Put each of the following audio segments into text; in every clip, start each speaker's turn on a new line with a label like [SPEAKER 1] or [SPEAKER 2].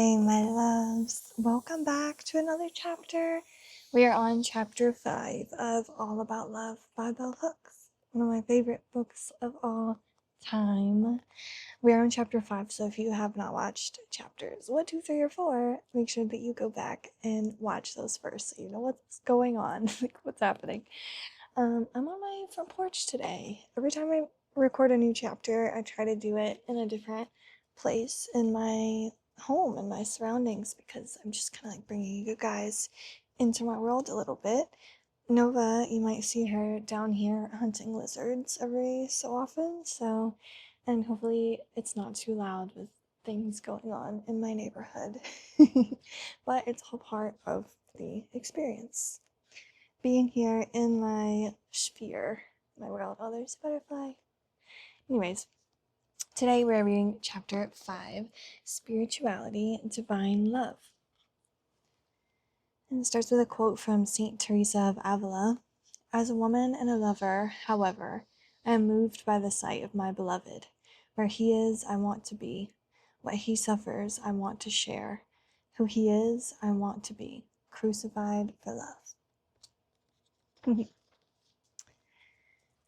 [SPEAKER 1] Hey, my loves. Welcome back to another chapter. We are on chapter 5 of All About Love by Bell Hooks, one of my favorite books of all time. We are on chapter 5, so if you have not watched chapters 1, 2, 3, or 4, make sure that you go back and watch those first so you know what's going on, like what's happening. I'm on my front porch today. Every time I record a new chapter, I try to do it in a different place in my home and my surroundings because I'm just kind of like bringing you guys into my world a little bit. Nova, you might see her down here hunting lizards every so often, and hopefully it's not too loud with things going on in my neighborhood. But it's all part of the experience being here in my sphere, my world. Oh, there's a butterfly. Anyways, today we're reading chapter 5, Spirituality, Divine Love. And it starts with a quote from St. Teresa of Avila. As a woman and a lover, however, I am moved by the sight of my beloved. Where he is, I want to be. What he suffers, I want to share. Who he is, I want to be. Crucified for love.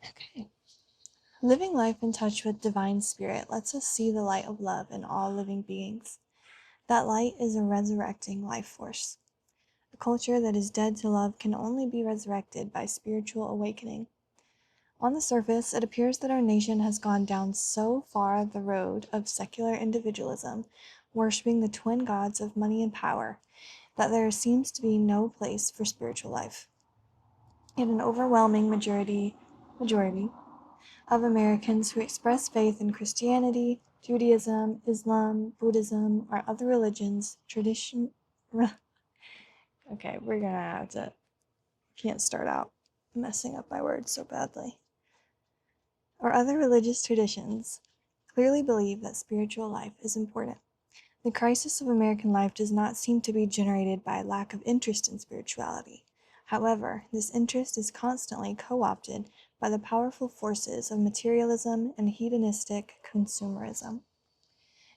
[SPEAKER 1] Okay. Living life in touch with divine spirit lets us see the light of love in all living beings. That light is a resurrecting life force. A culture that is dead to love can only be resurrected by spiritual awakening. On the surface, it appears that our nation has gone down so far the road of secular individualism, worshipping the twin gods of money and power, that there seems to be no place for spiritual life. Yet an overwhelming majority of Americans who express faith in Christianity, Judaism, Islam, Buddhism, or other religions, okay, we're gonna can't start out messing up my words so badly. Or other religious traditions, clearly believe that spiritual life is important. The crisis of American life does not seem to be generated by a lack of interest in spirituality. However, this interest is constantly co-opted by the powerful forces of materialism and hedonistic consumerism.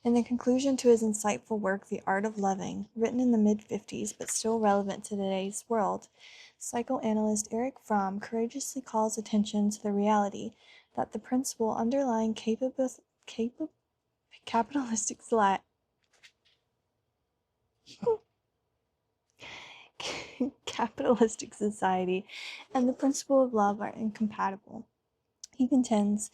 [SPEAKER 1] In the conclusion to his insightful work, The Art of Loving, written in the mid-50s but still relevant to today's world, psychoanalyst Erich Fromm courageously calls attention to the reality that the principle underlying capitalistic capitalistic society and the principle of love are incompatible. He contends,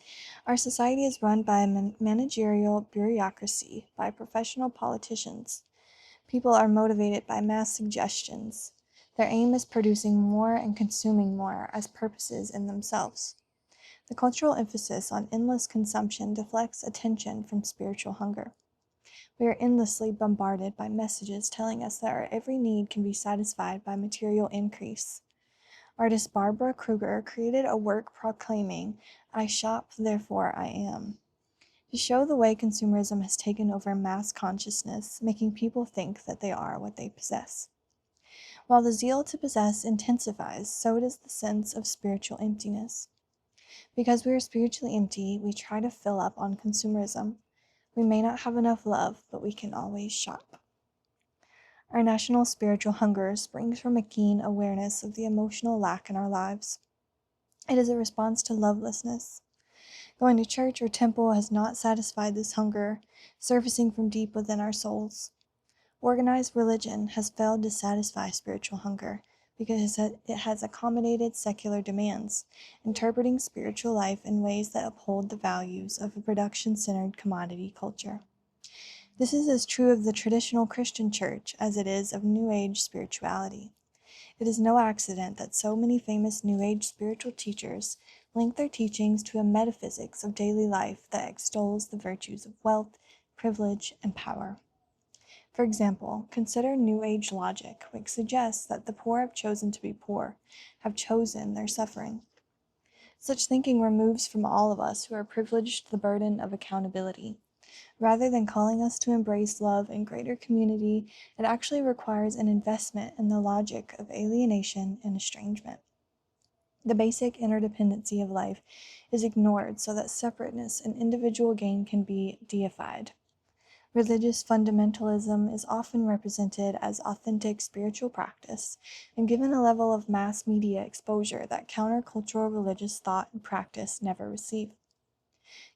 [SPEAKER 1] our society is run by a managerial bureaucracy, by professional politicians. People are motivated by mass suggestions. Their aim is producing more and consuming more as purposes in themselves. The cultural emphasis on endless consumption deflects attention from spiritual hunger. We are endlessly bombarded by messages telling us that our every need can be satisfied by material increase. Artist Barbara Kruger created a work proclaiming, "I shop, therefore I am," to show the way consumerism has taken over mass consciousness, making people think that they are what they possess. While the zeal to possess intensifies, so does the sense of spiritual emptiness. Because we are spiritually empty, we try to fill up on consumerism. We may not have enough love, but we can always shop. Our national spiritual hunger springs from a keen awareness of the emotional lack in our lives. It is a response to lovelessness. Going to church or temple has not satisfied this hunger, surfacing from deep within our souls. Organized religion has failed to satisfy spiritual hunger because it has accommodated secular demands, interpreting spiritual life in ways that uphold the values of a production-centered commodity culture. This is as true of the traditional Christian church as it is of New Age spirituality. It is no accident that so many famous New Age spiritual teachers link their teachings to a metaphysics of daily life that extols the virtues of wealth, privilege, and power. For example, consider New Age logic, which suggests that the poor have chosen to be poor, have chosen their suffering. Such thinking removes from all of us who are privileged the burden of accountability. Rather than calling us to embrace love and greater community, it actually requires an investment in the logic of alienation and estrangement. The basic interdependency of life is ignored so that separateness and individual gain can be deified. Religious fundamentalism is often represented as authentic spiritual practice and given a level of mass media exposure that countercultural religious thought and practice never receive.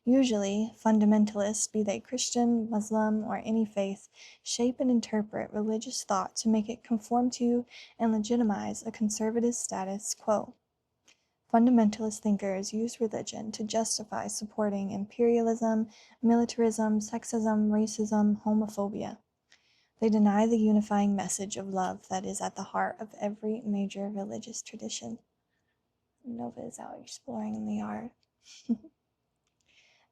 [SPEAKER 1] Usually, fundamentalists, be they Christian, Muslim, or any faith, shape and interpret religious thought to make it conform to and legitimize a conservative status quo. Fundamentalist thinkers use religion to justify supporting imperialism, militarism, sexism, racism, homophobia. They deny the unifying message of love that is at the heart of every major religious tradition. Nova is out exploring in the yard.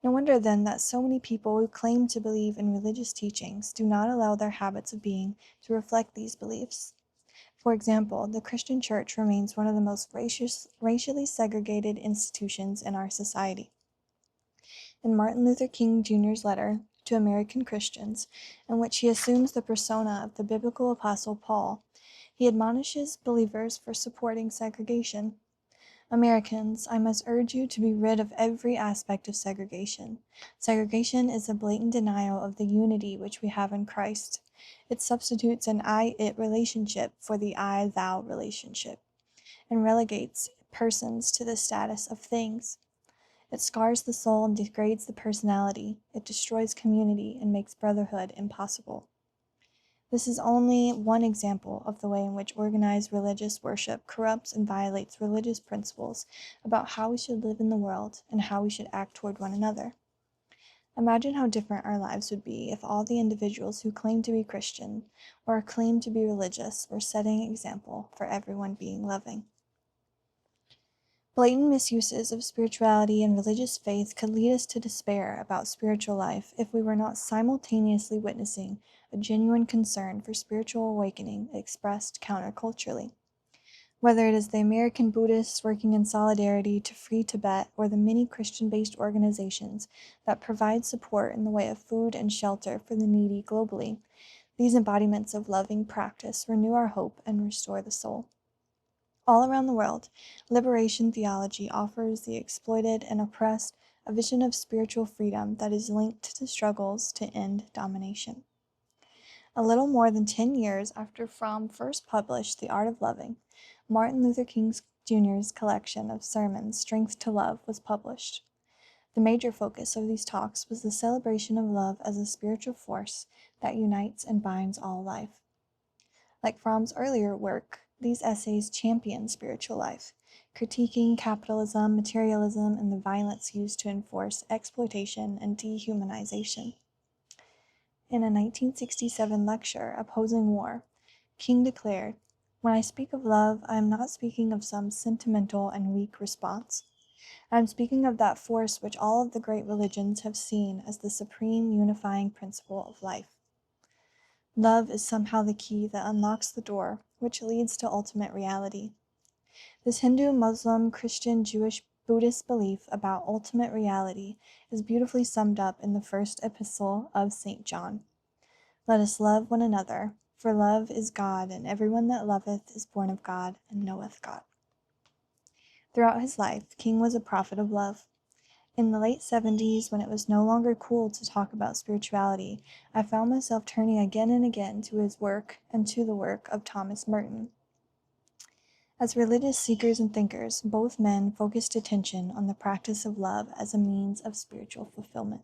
[SPEAKER 1] No wonder then that so many people who claim to believe in religious teachings do not allow their habits of being to reflect these beliefs. For example, the Christian church remains one of the most racially segregated institutions in our society. In Martin Luther King Jr.'s letter to American Christians, in which he assumes the persona of the biblical apostle Paul, he admonishes believers for supporting segregation. Americans, I must urge you to be rid of every aspect of segregation. Segregation is a blatant denial of the unity which we have in Christ. It substitutes an I-it relationship for the I-thou relationship, and relegates persons to the status of things. It scars the soul and degrades the personality. It destroys community and makes brotherhood impossible. This is only one example of the way in which organized religious worship corrupts and violates religious principles about how we should live in the world and how we should act toward one another. Imagine how different our lives would be if all the individuals who claim to be Christian or claim to be religious were setting an example for everyone being loving. Blatant misuses of spirituality and religious faith could lead us to despair about spiritual life if we were not simultaneously witnessing a genuine concern for spiritual awakening expressed counterculturally. Whether it is the American Buddhists working in solidarity to free Tibet or the many Christian-based organizations that provide support in the way of food and shelter for the needy globally, these embodiments of loving practice renew our hope and restore the soul. All around the world, liberation theology offers the exploited and oppressed a vision of spiritual freedom that is linked to struggles to end domination. A little more than 10 years after Fromm first published The Art of Loving, Martin Luther King Jr.'s collection of sermons, Strength to Love, was published. The major focus of these talks was the celebration of love as a spiritual force that unites and binds all life. Like Fromm's earlier work, these essays champion spiritual life, critiquing capitalism, materialism, and the violence used to enforce exploitation and dehumanization. In a 1967 lecture opposing war, King declared, "When I speak of love, I am not speaking of some sentimental and weak response. I am speaking of that force which all of the great religions have seen as the supreme unifying principle of life. Love is somehow the key that unlocks the door, which leads to ultimate reality." This Hindu, Muslim, Christian, Jewish, Buddhist belief about ultimate reality is beautifully summed up in the first epistle of St. John. "Let us love one another, for love is God, and everyone that loveth is born of God and knoweth God." Throughout his life, King was a prophet of love. In the late 70s, when it was no longer cool to talk about spirituality, I found myself turning again and again to his work and to the work of Thomas Merton. As religious seekers and thinkers, both men focused attention on the practice of love as a means of spiritual fulfillment.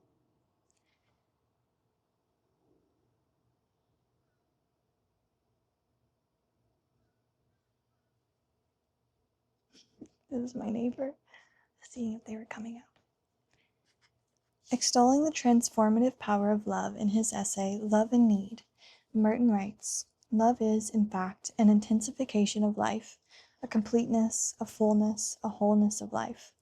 [SPEAKER 1] This is my neighbor, seeing if they were coming out. Extolling the transformative power of love in his essay, Love and Need, Merton writes, "Love is, in fact, an intensification of life, a completeness, a fullness, a wholeness of life.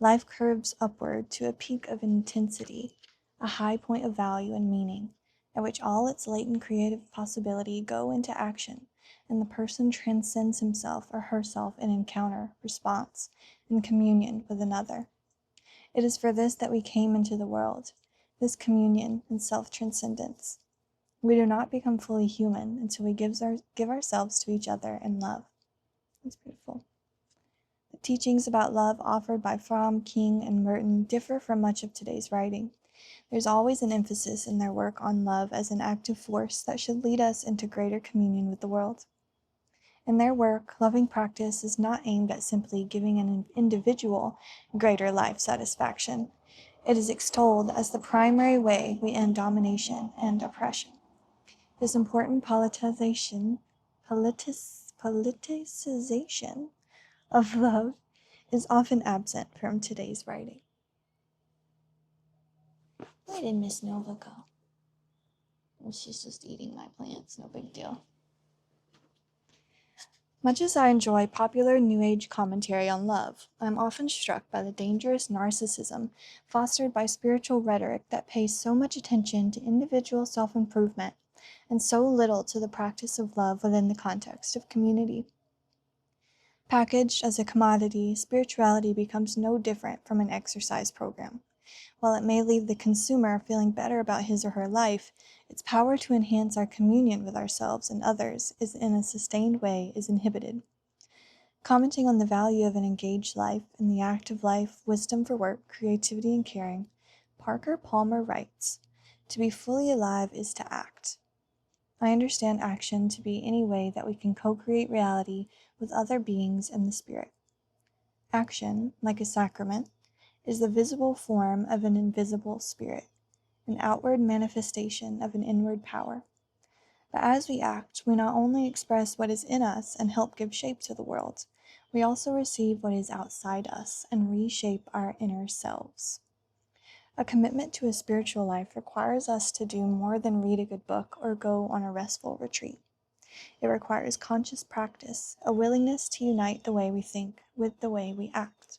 [SPEAKER 1] Life curves upward to a peak of intensity, a high point of value and meaning, at which all its latent creative possibility go into action, and the person transcends himself or herself in encounter, response, and communion with another. It is for this that we came into the world, this communion and self-transcendence. We do not become fully human until we give ourselves to each other in love." That's beautiful. The teachings about love offered by Fromm, King, and Merton differ from much of today's writing. There's always an emphasis in their work on love as an active force that should lead us into greater communion with the world. In their work, loving practice is not aimed at simply giving an individual greater life satisfaction. It is extolled as the primary way we end domination and oppression. This important politicization of love is often absent from today's writing. Where did Miss Nova go? She's just eating my plants, no big deal. Much as I enjoy popular New Age commentary on love, I'm often struck by the dangerous narcissism fostered by spiritual rhetoric that pays so much attention to individual self-improvement and so little to the practice of love within the context of community. Packaged as a commodity, spirituality becomes no different from an exercise program. While it may leave the consumer feeling better about his or her life, its power to enhance our communion with ourselves and others is in a sustained way is inhibited. Commenting on the value of an engaged life in the active life, wisdom for work, creativity and caring, Parker Palmer writes, "To be fully alive is to act. I understand action to be any way that we can co-create reality with other beings and the spirit. Action, like a sacrament, is the visible form of an invisible spirit, an outward manifestation of an inward power. But as we act, we not only express what is in us and help give shape to the world, we also receive what is outside us and reshape our inner selves. A commitment to a spiritual life requires us to do more than read a good book or go on a restful retreat. It requires conscious practice, a willingness to unite the way we think with the way we act.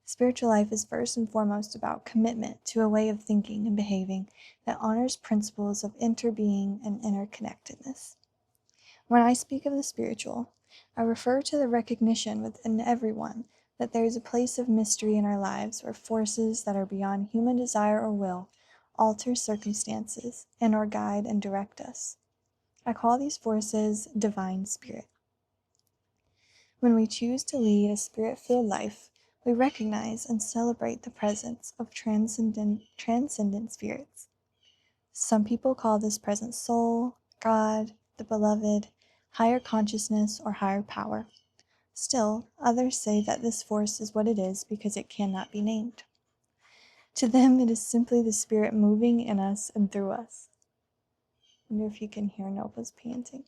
[SPEAKER 1] Spiritual life is first and foremost about commitment to a way of thinking and behaving that honors principles of interbeing and interconnectedness. When I speak of the spiritual, I refer to the recognition within everyone that there is a place of mystery in our lives where forces that are beyond human desire or will alter circumstances and or guide and direct us. I call these forces divine spirit. When we choose to lead a spirit-filled life, we recognize and celebrate the presence of transcendent spirits. Some people call this presence soul, God, the beloved, higher consciousness, or higher power. Still, others say that this force is what it is because it cannot be named. To them, it is simply the spirit moving in us and through us. I wonder if you can hear Nova's panting.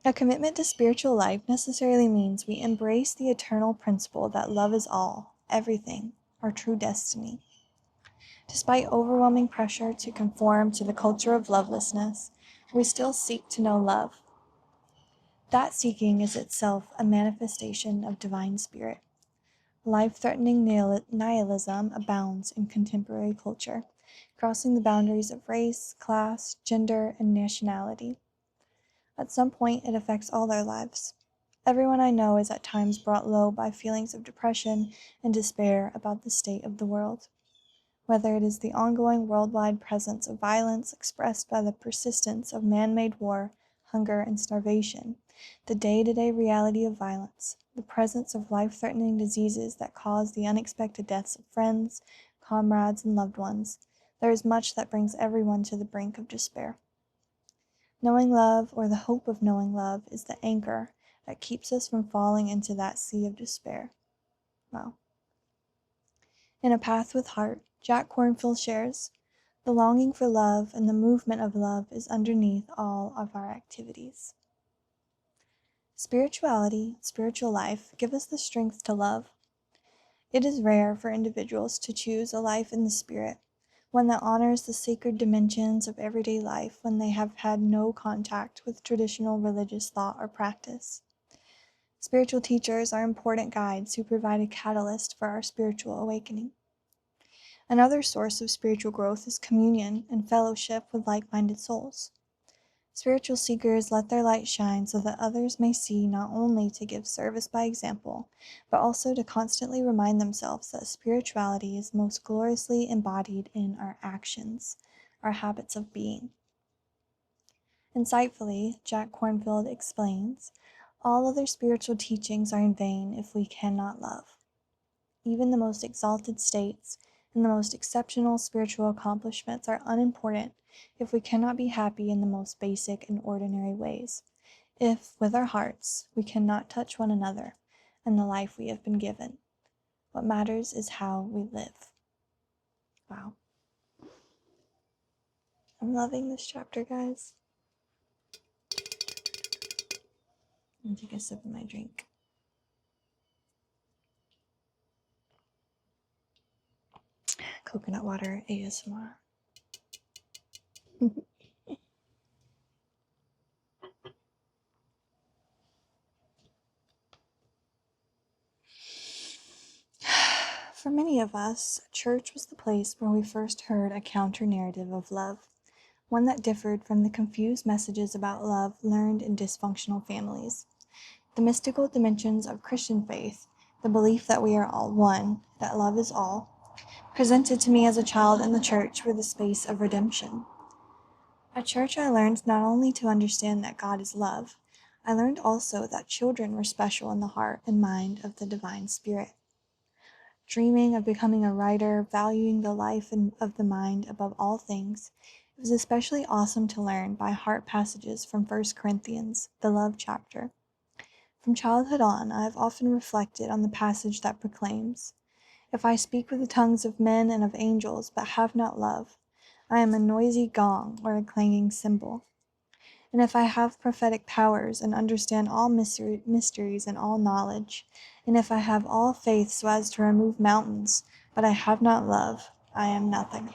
[SPEAKER 1] A commitment to spiritual life necessarily means we embrace the eternal principle that love is all, everything, our true destiny. Despite overwhelming pressure to conform to the culture of lovelessness, we still seek to know love. That seeking is itself a manifestation of divine spirit. Life-threatening nihilism abounds in contemporary culture, crossing the boundaries of race, class, gender, and nationality. At some point, it affects all our lives. Everyone I know is at times brought low by feelings of depression and despair about the state of the world. Whether it is the ongoing worldwide presence of violence expressed by the persistence of man-made war, hunger, and starvation, the day-to-day reality of violence, the presence of life-threatening diseases that cause the unexpected deaths of friends, comrades, and loved ones, there is much that brings everyone to the brink of despair. Knowing love, or the hope of knowing love, is the anchor that keeps us from falling into that sea of despair. Wow. In A Path with Heart, Jack Kornfield shares, "The longing for love and the movement of love is underneath all of our activities." Spirituality, spiritual life, give us the strength to love. It is rare for individuals to choose a life in the spirit, one that honors the sacred dimensions of everyday life when they have had no contact with traditional religious thought or practice. Spiritual teachers are important guides who provide a catalyst for our spiritual awakening. Another source of spiritual growth is communion and fellowship with like-minded souls. Spiritual seekers let their light shine so that others may see not only to give service by example, but also to constantly remind themselves that spirituality is most gloriously embodied in our actions, our habits of being. Insightfully, Jack Kornfield explains, "All other spiritual teachings are in vain if we cannot love." Even the most exalted states and the most exceptional spiritual accomplishments are unimportant if we cannot be happy in the most basic and ordinary ways. If, with our hearts, we cannot touch one another and the life we have been given. What matters is how we live. Wow. I'm loving this chapter, guys. I'm gonna take a sip of my drink. Coconut water ASMR. For many of us, church was the place where we first heard a counter-narrative of love, one that differed from the confused messages about love learned in dysfunctional families. The mystical dimensions of Christian faith, the belief that we are all one, that love is all, presented to me as a child in the church were the space of redemption. At church, I learned not only to understand that God is love, I learned also that children were special in the heart and mind of the divine spirit. Dreaming of becoming a writer, valuing the life of the mind above all things, it was especially awesome to learn by heart passages from 1 Corinthians, the love chapter. From childhood on, I have often reflected on the passage that proclaims, "If I speak with the tongues of men and of angels, but have not love, I am a noisy gong or a clanging cymbal. And if I have prophetic powers and understand all mysteries and all knowledge, and if I have all faith so as to remove mountains, but I have not love, I am nothing.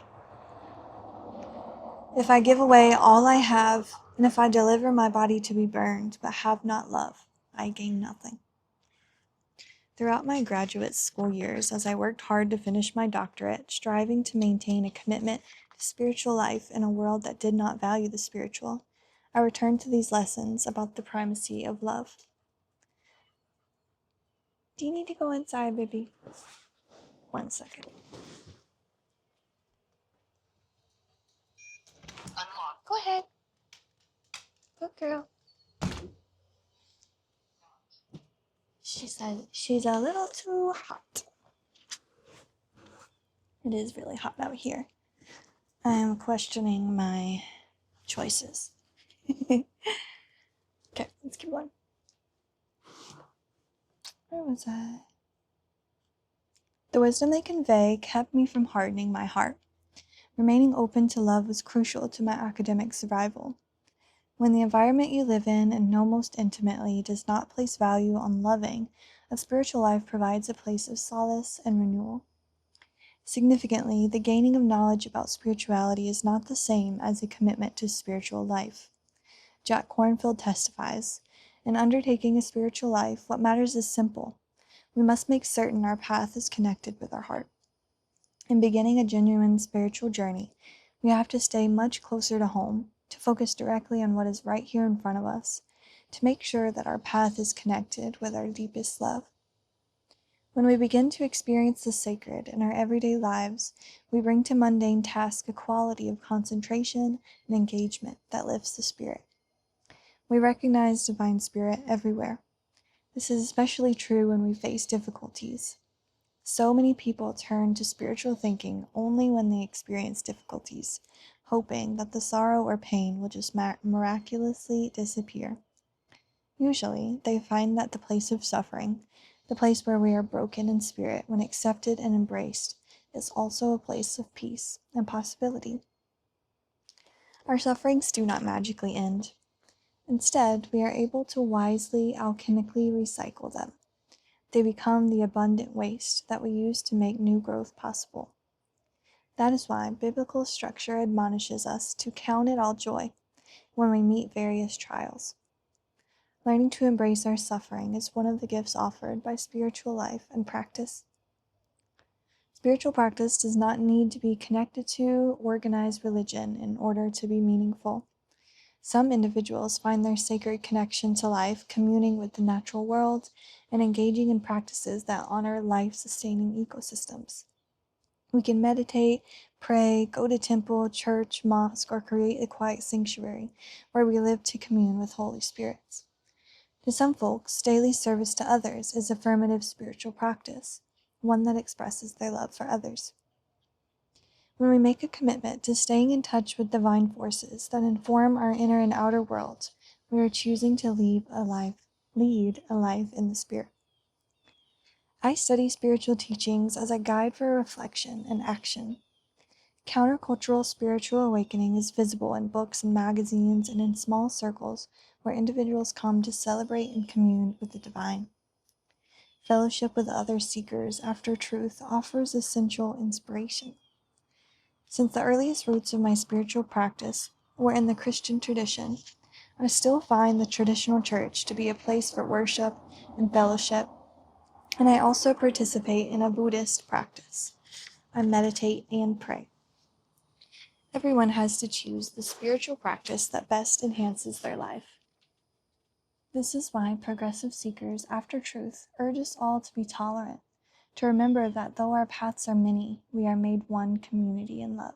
[SPEAKER 1] If I give away all I have, and if I deliver my body to be burned, but have not love, I gain nothing." Throughout my graduate school years, as I worked hard to finish my doctorate, striving to maintain a commitment to spiritual life in a world that did not value the spiritual, I returned to these lessons about the primacy of love. Do you need to go inside, baby? 1 second. Go ahead. Good girl. She said she's a little too hot. It is really hot out here. I am questioning my choices. Okay, let's keep going. Where was I? The wisdom they convey kept me from hardening my heart. Remaining open to love was crucial to my academic survival. When the environment you live in and know most intimately does not place value on loving, a spiritual life provides a place of solace and renewal. Significantly, the gaining of knowledge about spirituality is not the same as a commitment to spiritual life. Jack Kornfield testifies, "In undertaking a spiritual life, what matters is simple. We must make certain our path is connected with our heart. In beginning a genuine spiritual journey, we have to stay much closer to home, to focus directly on what is right here in front of us, to make sure that our path is connected with our deepest love. When we begin to experience the sacred in our everyday lives, we bring to mundane tasks a quality of concentration and engagement that lifts the spirit. We recognize divine spirit everywhere. This is especially true when we face difficulties. So many people turn to spiritual thinking only when they experience difficulties, hoping that the sorrow or pain will just miraculously disappear. Usually, they find that the place of suffering, the place where we are broken in spirit when accepted and embraced, is also a place of peace and possibility. Our sufferings do not magically end. Instead, we are able to wisely, alchemically recycle them. They become the abundant waste that we use to make new growth possible. That is why biblical structure admonishes us to count it all joy when we meet various trials. Learning to embrace our suffering is one of the gifts offered by spiritual life and practice. Spiritual practice does not need to be connected to organized religion in order to be meaningful. Some individuals find their sacred connection to life communing with the natural world and engaging in practices that honor life-sustaining ecosystems. We can meditate, pray, go to temple, church, mosque, or create a quiet sanctuary where we live to commune with Holy Spirits. To some folks, daily service to others is affirmative spiritual practice. one that expresses their love for others. When we make a commitment to staying in touch with divine forces that inform our inner and outer world, we are choosing to lead a life in the Spirit. I study spiritual teachings as a guide for reflection and action. Countercultural spiritual awakening is visible in books and magazines and in small circles where individuals come to celebrate and commune with the divine. Fellowship with other seekers after truth offers essential inspiration. Since the earliest roots of my spiritual practice were in the Christian tradition, I still find the traditional church to be a place for worship and fellowship, and I also participate in a Buddhist practice. I meditate and pray. Everyone has to choose the spiritual practice that best enhances their life. This is why progressive seekers after truth urge us all to be tolerant, to remember that though our paths are many, we are made one community in love.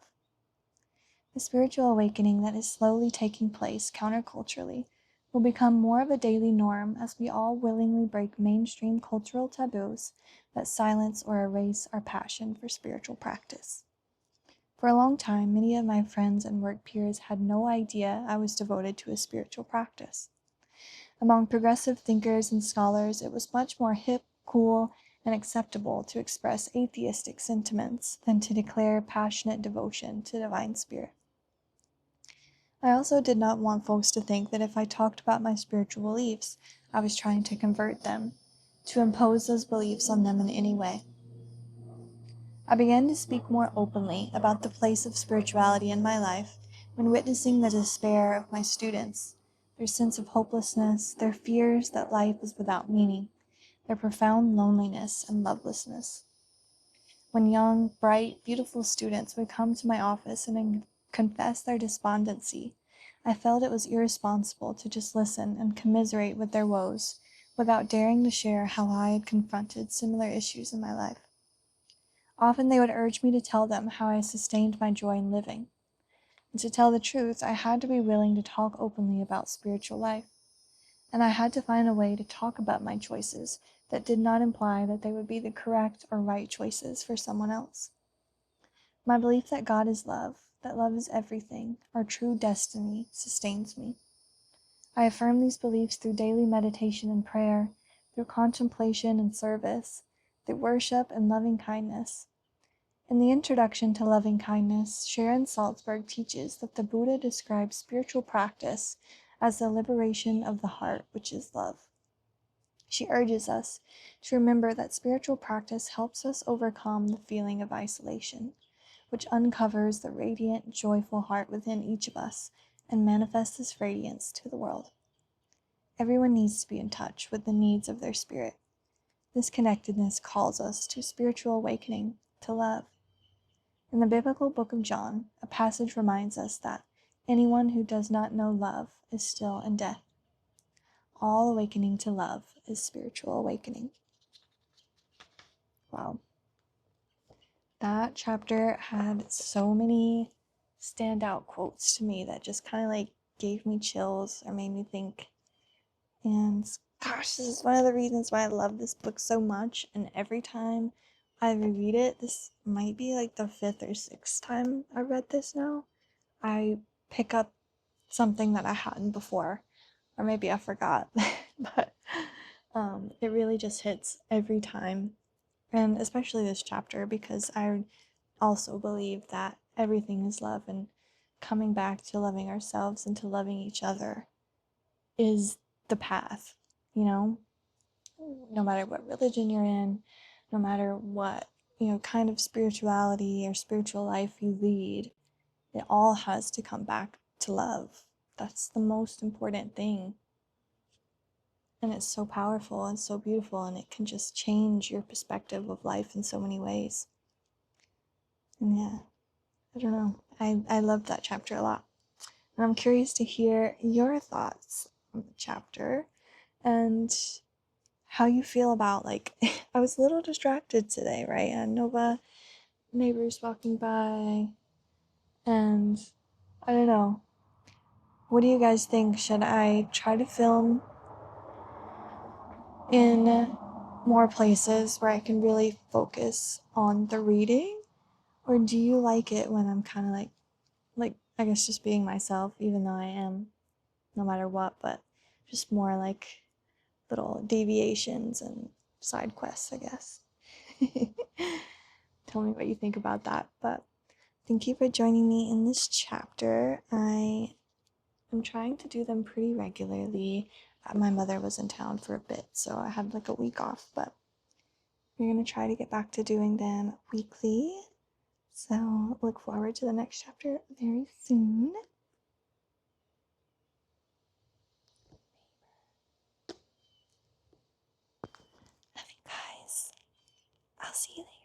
[SPEAKER 1] The spiritual awakening that is slowly taking place counterculturally will become more of a daily norm as we all willingly break mainstream cultural taboos that silence or erase our passion for spiritual practice. For a long time, many of my friends and work peers had no idea I was devoted to a spiritual practice. Among progressive thinkers and scholars, it was much more hip, cool, and acceptable to express atheistic sentiments than to declare passionate devotion to divine spirit. I also did not want folks to think that if I talked about my spiritual beliefs, I was trying to convert them, to impose those beliefs on them in any way. I began to speak more openly about the place of spirituality in my life when witnessing the despair of my students, their sense of hopelessness, their fears that life is without meaning, their profound loneliness and lovelessness. When young, bright, beautiful students would come to my office and confess their despondency, I felt it was irresponsible to just listen and commiserate with their woes without daring to share how I had confronted similar issues in my life. Often they would urge me to tell them how I sustained my joy in living. And to tell the truth, I had to be willing to talk openly about spiritual life. And I had to find a way to talk about my choices that did not imply that they would be the correct or right choices for someone else. My belief that God is love, that love is everything, our true destiny, sustains me. I affirm these beliefs through daily meditation and prayer, through contemplation and service, through worship and loving kindness. In the introduction to Loving Kindness, Sharon Salzberg teaches that the Buddha describes spiritual practice as the liberation of the heart, which is love. She urges us to remember that spiritual practice helps us overcome the feeling of isolation, which uncovers the radiant, joyful heart within each of us and manifests this radiance to the world. Everyone needs to be in touch with the needs of their spirit. This connectedness calls us to spiritual awakening, to love. In the biblical book of John, a passage reminds us that anyone who does not know love is still in death. All awakening to love is spiritual awakening. Wow. That chapter had so many standout quotes to me that just kind of like gave me chills or made me think. And gosh, this is one of the reasons why I love this book so much. And every time I reread it, this might be like the 5th or 6th time I read this now, I pick up something that I hadn't before, or maybe I forgot. But it really just hits every time. And especially this chapter, because I also believe that everything is love, and coming back to loving ourselves and to loving each other is the path, you know? No matter what religion you're in, no matter what, kind of spirituality or spiritual life you lead, it all has to come back to love. That's the most important thing. And it's so powerful and so beautiful, and it can just change your perspective of life in so many ways. And yeah, I don't know. I love that chapter a lot. And I'm curious to hear your thoughts on the chapter and how you feel about, like, I was a little distracted today, right? And Nova, neighbors walking by, and I don't know. What do you guys think? Should I try to film in more places where I can really focus on the reading? Or do you like it when I'm kind of like I guess just being myself, even though I am no matter what, but just more like little deviations and side quests, I guess. Tell me what you think about that. But thank you for joining me in this chapter. I am trying to do them pretty regularly. My mother was in town for a bit, so I had like a week off, but we're going to try to get back to doing them weekly. So look forward to the next chapter very soon. Love you guys. I'll see you later.